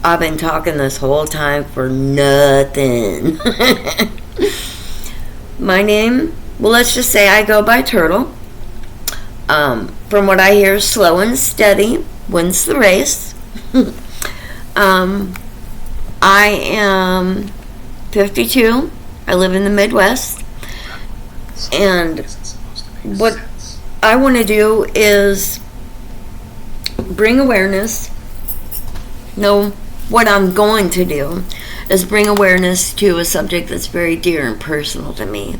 I've been talking this whole time for nothing. My name, well, let's just say I go by Turtle. From what I hear, slow and steady wins the race. I am 52. I live in the Midwest. And what I want to do is bring awareness. No, what I'm going to do is bring awareness to a subject that's very dear and personal to me.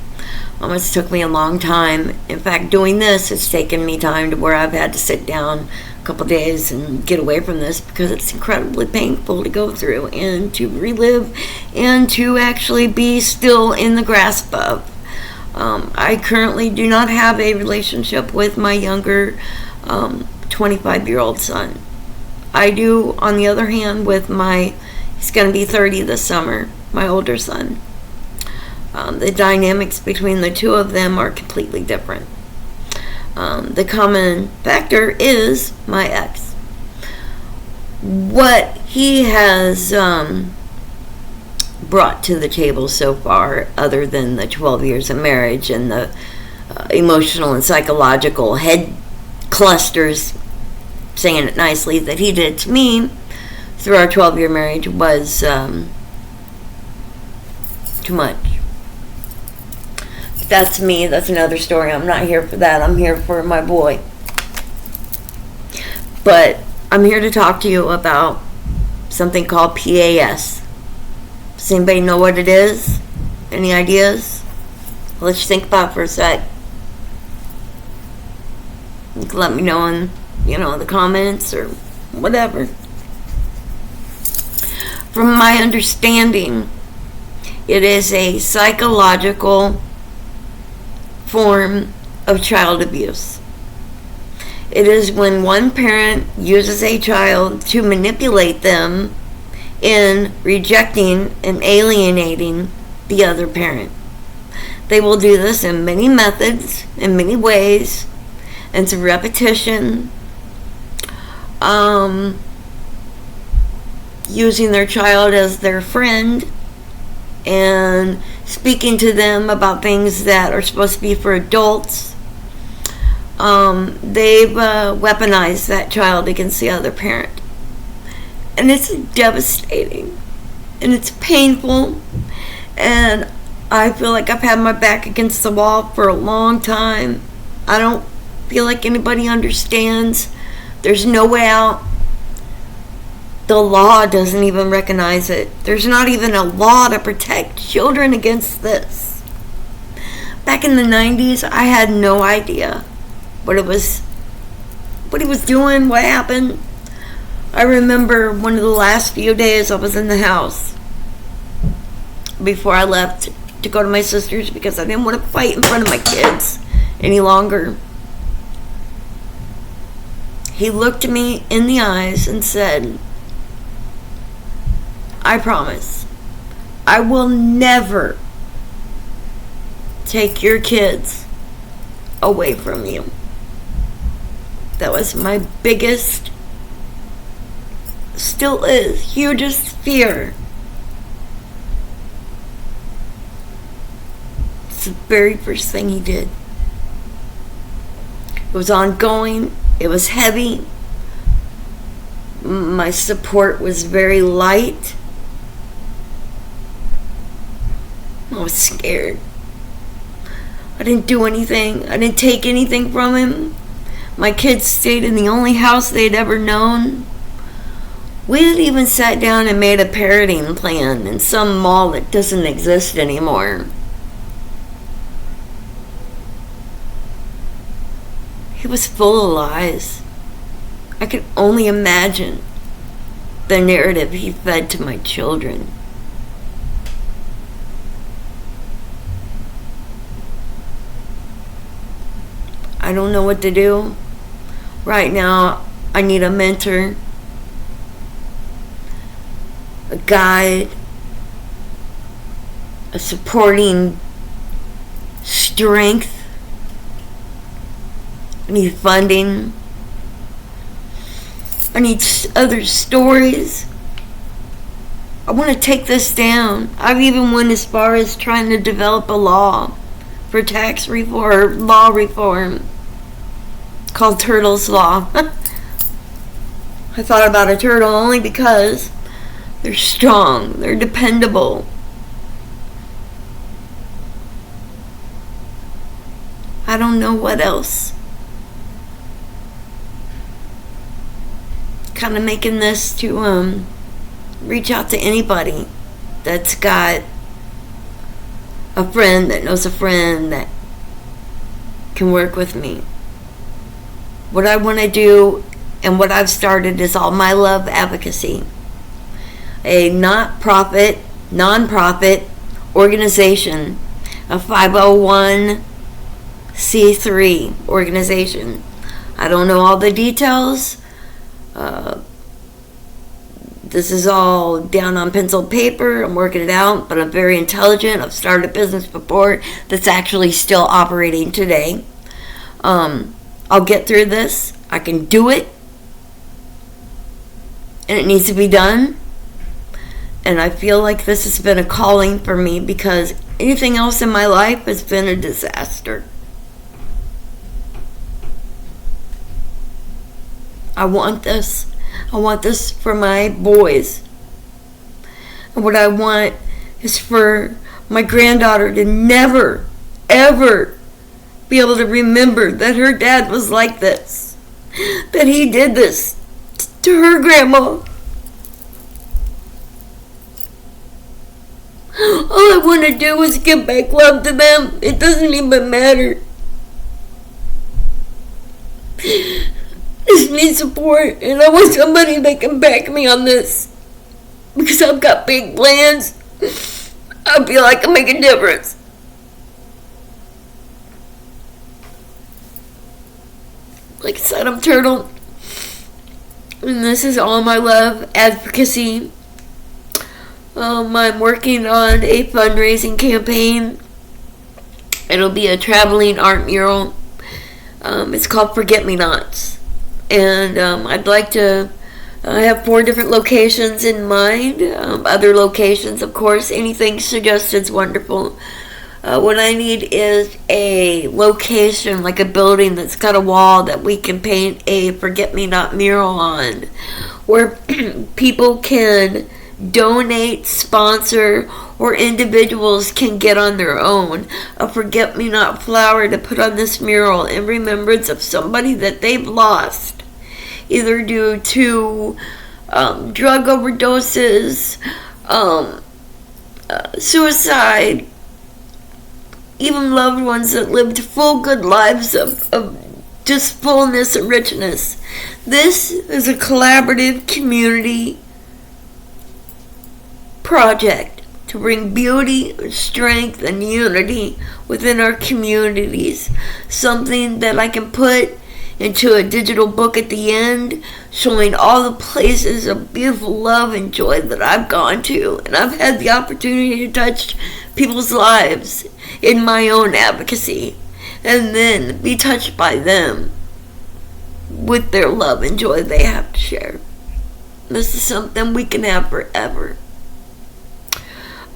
It's took me a long time. In fact, doing this, it's taken me time to where I've had to sit down a couple days and get away from this because it's incredibly painful to go through and to relive and to actually be still in the grasp of. I currently do not have a relationship with my younger 25-year-old son. I do, on the other hand, with he's going to be 30 this summer, my older son. The dynamics between the two of them are completely different. The common factor is my ex. What he has brought to the table so far, other than the 12 years of marriage and the emotional and psychological head clusters, saying it nicely, that he did to me through our 12-year marriage was too much. That's me. That's another story. I'm not here for that. I'm here for my boy. But I'm here to talk to you about something called PAS. Does anybody know what it is? Any ideas? Let's think about it for a sec. You can let me know in the comments or whatever. From my understanding, it is a psychological form of child abuse. It is when one parent uses a child to manipulate them in rejecting and alienating the other parent. They will do this in many methods, in many ways, and through repetition, using their child as their friend and speaking to them about things that are supposed to be for adults. They've weaponized that child against the other parent. And it's devastating. And it's painful. And I feel like I've had my back against the wall for a long time. I don't feel like anybody understands. There's no way out. The law doesn't even recognize it. There's not even a law to protect children against this. Back in the 90s, I had no idea what he was doing, what happened. I remember one of the last few days I was in the house before I left to go to my sister's because I didn't want to fight in front of my kids any longer. He looked me in the eyes and said, I promise, I will never take your kids away from you. That was my biggest, still is, hugest fear. It's the very first thing he did. It was ongoing. It was heavy. My support was very light. I was scared. I didn't do anything. I didn't take anything from him. My kids stayed in the only house they'd ever known. We had even sat down and made a parenting plan in some mall that doesn't exist anymore. He was full of lies. I could only imagine the narrative he fed to my children. I don't know what to do. Right now, I need a mentor, a guide, a supporting strength. I need funding. I need other stories. I want to take this down. I've even went as far as trying to develop a law for tax reform, law reform, called Turtle's Law. I thought about a turtle only because they're strong, they're dependable. I don't know what else. Kind of making this to reach out to anybody that's got a friend that knows a friend that can work with me. What I want to do and what I've started is All My Love Advocacy, a nonprofit organization, a 501c3 organization. I don't know all the details. This is all down on pencil paper. I'm working it out, but I'm very intelligent. I've started a business before that's actually still operating today. I'll get through this. I can do it. And it needs to be done. And I feel like this has been a calling for me because anything else in my life has been a disaster. I want this. I want this for my boys. And what I want is for my granddaughter to never, ever be able to remember that her dad was like this. That he did this to her grandma. All I want to do is give back love to them. It doesn't even matter. I just need support, and I want somebody that can back me on this. Because I've got big plans. I feel like I can make a difference. Like I said, I'm Turtle. And this is All My Love Advocacy. I'm working on a fundraising campaign. It'll be a traveling art mural. It's called Forget Me Nots. And I'd like to have 4 different locations in mind. Other locations, of course. Anything suggested is wonderful. What I need is a location, like a building that's got a wall that we can paint a forget-me-not mural on, where people can donate, sponsor, or individuals can get on their own a forget-me-not flower to put on this mural in remembrance of somebody that they've lost, either due to drug overdoses, suicide, even loved ones that lived full good lives of just fullness and richness. This is a collaborative community project to bring beauty, strength, and unity within our communities. Something that I can put into a digital book at the end, showing all the places of beautiful love and joy that I've gone to. And I've had the opportunity to touch people's lives in my own advocacy, and then be touched by them with their love and joy they have to share. This is something we can have forever.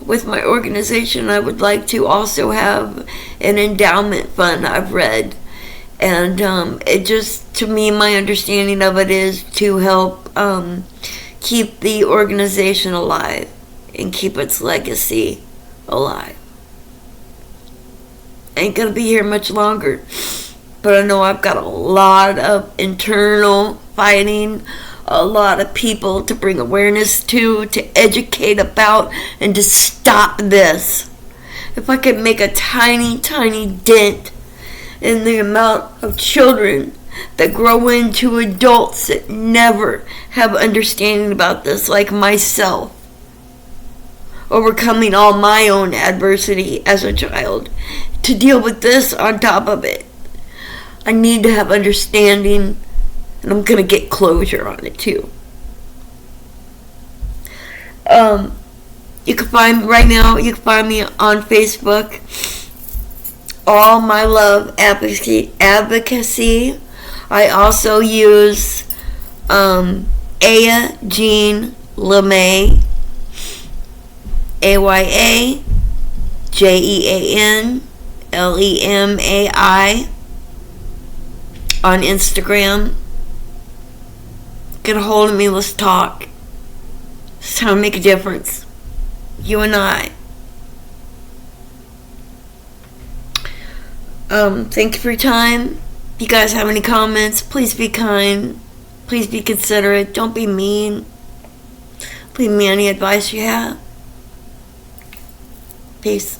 With my organization, I would like to also have an endowment fund, I've read. And it just, to me, my understanding of it is to help keep the organization alive and keep its legacy alive. Ain't gonna be here much longer, but I know I've got a lot of internal fighting, a lot of people to bring awareness to educate about, and to stop this. If I could make a tiny, tiny dent in the amount of children that grow into adults that never have understanding about this, like myself, overcoming all my own adversity as a child, to deal with this on top of it. I need to have understanding, and I'm going to get closure on it too. You can find me on Facebook, All My Love Advocacy. I also use Aya Jean LeMay AYAJEANLEMAI on Instagram. Get a hold of me. Let's talk. It's time to make a difference. You and I. Thank you for your time. If you guys have any comments, please be kind. Please be considerate. Don't be mean. Leave me any advice you have. Peace.